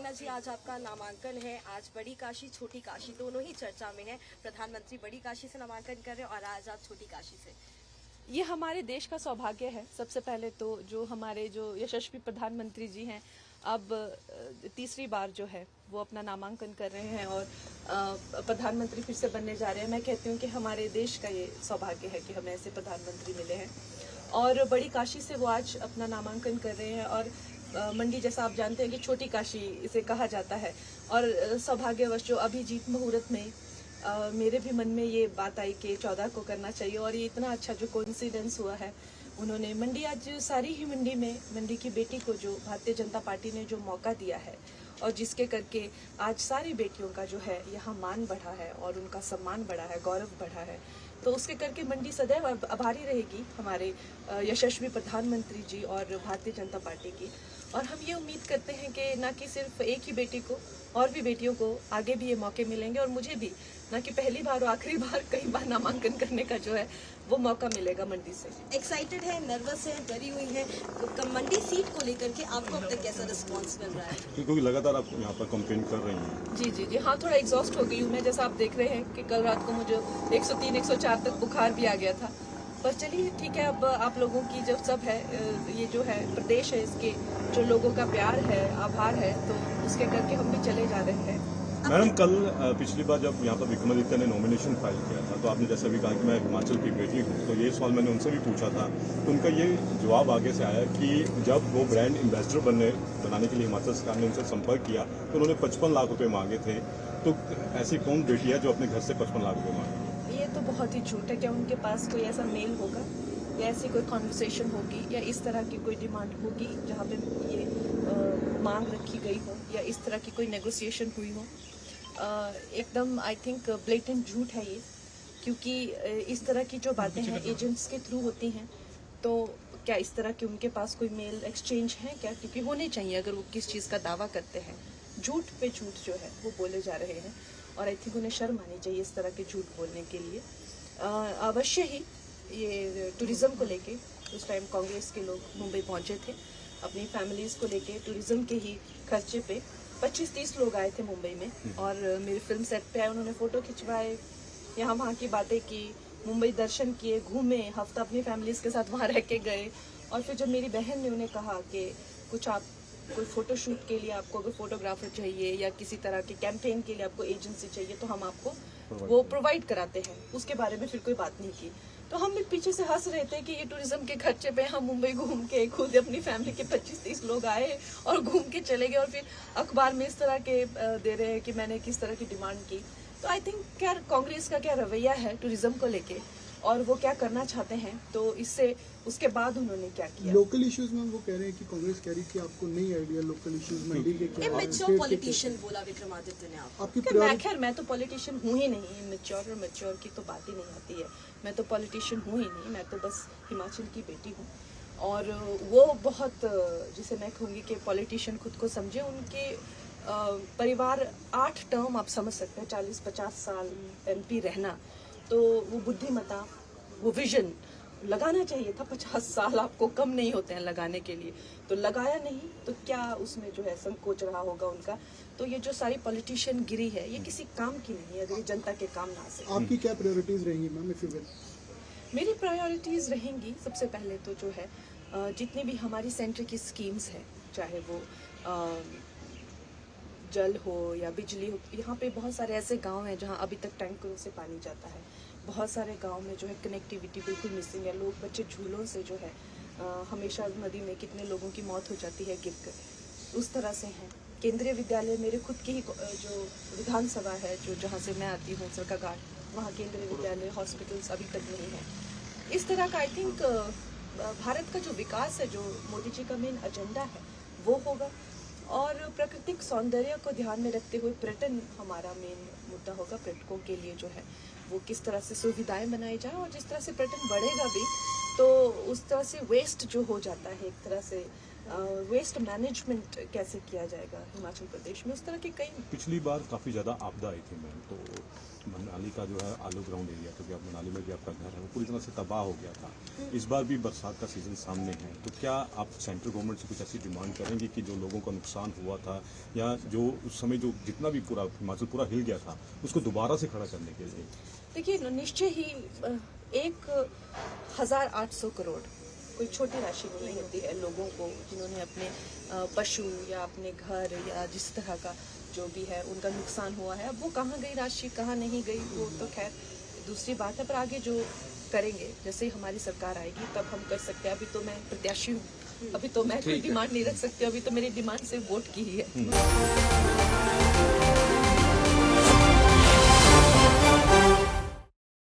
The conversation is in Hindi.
मीना जी, आज आपका नामांकन है। आज बड़ी काशी छोटी काशी दोनों ही चर्चा में है। प्रधानमंत्री बड़ी काशी से नामांकन कर रहे हैं और आज आप छोटी काशी से। ये हमारे देश का सौभाग्य है। सबसे पहले तो जो हमारे जो यशस्वी प्रधानमंत्री जी हैं, अब तीसरी बार जो है वो अपना नामांकन कर रहे हैं और प्रधानमंत्री फिर से बनने जा रहे हैं। मैं कहती हूँ कि हमारे देश का ये सौभाग्य है कि हमें ऐसे प्रधानमंत्री मिले हैं। और बड़ी काशी से वो आज अपना नामांकन कर रहे हैं और मंडी, जैसा आप जानते हैं कि छोटी काशी इसे कहा जाता है। और सौभाग्यवश जो अभिजीत मुहूर्त में मेरे भी मन में ये बात आई कि 14 को करना चाहिए और ये इतना अच्छा जो कोइंसिडेंस हुआ है। उन्होंने मंडी, आज सारी ही मंडी में मंडी की बेटी को जो भारतीय जनता पार्टी ने जो मौका दिया है और जिसके करके आज सारी बेटियों का जो है यहाँ मान बढ़ा है और उनका सम्मान बढ़ा है, गौरव बढ़ा है, तो उसके करके मंडी सदैव आभारी रहेगी हमारे यशस्वी प्रधानमंत्री जी और भारतीय जनता पार्टी की। और हम ये उम्मीद करते हैं कि न कि सिर्फ एक ही बेटी को, और भी बेटियों को आगे भी ये मौके मिलेंगे और मुझे भी न कि पहली बार और आखिरी बार कई बार नामांकन करने का जो है वो मौका मिलेगा मंडी से। एक्साइटेड है, नर्वस है, डरी हुई है मंडी सीट को लेकर के? आपको अब तक कैसा रिस्पॉन्स मिल रहा है? क्योंकि लगातार आप यहाँ पर कंपेन कर रही हैं। जी जी जी हाँ, थोड़ा एग्जॉस्ट हो गई हूँ मैं। जैसा आप देख रहे हैं कि कल रात को मुझे 103-104 तक बुखार भी आ गया था। पर चलिए ठीक है, अब आप लोगों की जब सब है, ये जो है प्रदेश है, इसके जो लोगों का प्यार है, आभार है, तो उसके करके हम भी चले जा रहे हैं। मैडम, कल पिछली बार जब यहाँ पर विक्रमादित्य ने नॉमिनेशन फाइल किया था तो आपने जैसे भी कहा कि मैं हिमाचल की बेटी हूँ, तो ये सवाल मैंने उनसे भी पूछा था, तो उनका ये जवाब आगे से आया कि जब वो ब्रांड एम्बेसडर बनाने के लिए हिमाचल सरकार ने उनसे संपर्क किया तो उन्होंने 55 लाख रुपये मांगे थे। तो ऐसी कौन बेटी है जो अपने घर से 55 लाख रुपये मांगे? ये तो बहुत ही झूठ है। क्या उनके पास कोई ऐसा मेल होगा या ऐसी कोई कॉन्वर्सेशन होगी या इस तरह की कोई डिमांड होगी जहाँ पे ये मांग रखी गई हो या इस तरह की कोई नेगोशिएशन हुई हो? एकदम आई थिंक ब्लेटेंट झूठ है ये, क्योंकि इस तरह की जो बातें हैं एजेंट्स के थ्रू होती हैं। तो क्या इस तरह की उनके पास कोई मेल एक्सचेंज है क्या? क्योंकि होने चाहिए अगर वो किस चीज़ का दावा करते हैं। झूठ पे झूठ जो है वो बोले जा रहे हैं और आई थिंक उन्हें शर्म आनी चाहिए इस तरह के झूठ बोलने के लिए। अवश्य ही ये टूरिज़्म को लेके उस टाइम कांग्रेस के लोग मुंबई पहुंचे थे अपनी फैमिलीज़ को लेके, टूरिज़्म के ही खर्चे पे 25-30 लोग आए थे मुंबई में और मेरी फिल्म सेट पे आए, उन्होंने फ़ोटो खिंचवाए, यहाँ वहाँ की बातें की, मुंबई दर्शन किए, घूमे, हफ्ता अपनी फैमिलीज़ के साथ वहाँ रह के गए। और फिर जब मेरी बहन ने उन्हें कहा कि कुछ आप कोई फ़ोटोशूट के लिए आपको अगर फोटोग्राफर चाहिए या किसी तरह के कैंपेन के लिए आपको एजेंसी चाहिए तो हम आपको वो प्रोवाइड कराते हैं, उसके बारे में फिर कोई बात नहीं की। तो हम भी पीछे से हंस रहे थे कि ये टूरिज्म के खर्चे पे हम मुंबई घूम के खुद अपनी फैमिली के 25-30 लोग आए और घूम के चले गए और फिर अखबार में इस तरह के दे रहे हैं कि मैंने किस तरह की डिमांड की। तो आई थिंक क्या कांग्रेस का क्या रवैया है टूरिज्म को लेके और वो क्या करना चाहते हैं, तो इससे उसके बाद उन्होंने क्या किया। लोकल इश्यूज में वो कह रहे हैं कि कांग्रेस कह रही है कि आपको नहीं आइडिया लोकल इश्यूज मंडी के क्या है। मैच्योर पॉलिटिशियन बोला विक्रमादित्य ने आपकी मैं तो पॉलिटिशियन हूँ ही नहीं। मैच्योर और मैच्योर की तो बात ही नहीं आती है। मैं तो पॉलिटिशियन हूँ ही नहीं, मैं तो बस हिमाचल की बेटी हूँ। और वो बहुत, जिसे मैं कहूँगी कि पॉलिटिशियन खुद को समझे, उनके परिवार 8 टर्म आप समझ सकते हैं, 40-50 साल MP रहना, तो वो बुद्धिमता, वो विजन लगाना चाहिए था। 50 साल आपको कम नहीं होते हैं लगाने के लिए, तो लगाया नहीं तो क्या उसमें जो है संकोच रहा होगा उनका। तो ये जो सारी पॉलिटिशियन गिरी है ये किसी काम की नहीं है अगर ये जनता के काम ना से। आपकी क्या प्रायोरिटीज रहेंगी मैम इफ यू विल? मेरी प्रायोरिटीज़ रहेंगी सबसे पहले तो जो है जितनी भी हमारी सेंटर की स्कीम्स हैं, चाहे वो जल हो या बिजली हो। यहाँ पे बहुत सारे ऐसे गांव हैं जहाँ अभी तक टैंकरों से पानी जाता है। बहुत सारे गांव में जो है कनेक्टिविटी बिल्कुल मिसिंग है। लोग, बच्चे झूलों से जो है हमेशा नदी में कितने लोगों की मौत हो जाती है गिर कर, उस तरह से हैं। केंद्रीय विद्यालय मेरे खुद की ही जो विधानसभा है, जो जहाँ से मैं आती हूँ, सरकाघाट, वहाँ केंद्रीय विद्यालय, हॉस्पिटल्स अभी तक नहीं है। इस तरह का आई थिंक भारत का जो विकास है, जो मोदी जी का मेन एजेंडा है, वो होगा। और प्राकृतिक सौंदर्य को ध्यान में रखते हुए पर्यटन हमारा मेन मुद्दा होगा। पर्यटकों के लिए जो है वो किस तरह से सुविधाएं बनाई जाए और जिस तरह से पर्यटन बढ़ेगा भी तो उस तरह से वेस्ट जो हो जाता है एक तरह से वेस्ट मैनेजमेंट कैसे किया जाएगा हिमाचल प्रदेश में, उस तरह के कई पिछली बार काफ़ी ज़्यादा आपदा आई थी मैम, तो मनाली का जो है आलू ग्राउंड एरिया, क्योंकि आप मनाली में भी आपका घर है, वो पूरी तरह से तबाह हो गया था। इस बार भी बरसात का सीजन सामने है, तो क्या आप सेंट्रल गवर्नमेंट से कुछ ऐसी डिमांड करेंगे कि जो लोगों का नुकसान हुआ था या जो उस समय जो जितना भी पूरा हिमाचल पूरा हिल गया था उसको दोबारा से खड़ा करने के लिए? देखिए निश्चय ही 1,800 करोड़ कोई छोटी राशि नहीं होती है लोगों को जिन्होंने अपने पशु या अपने घर या जिस तरह का जो भी है उनका नुकसान हुआ है। अब वो कहाँ गई राशि, कहाँ नहीं गई, वो तो खैर दूसरी बात है, पर आगे जो करेंगे जैसे ही हमारी सरकार आएगी तब हम कर सकते हैं। अभी तो मैं प्रत्याशी हूँ, अभी तो मैं कोई डिमांड नहीं रख सकती, अभी तो मेरी डिमांड सिर्फ वोट की ही है।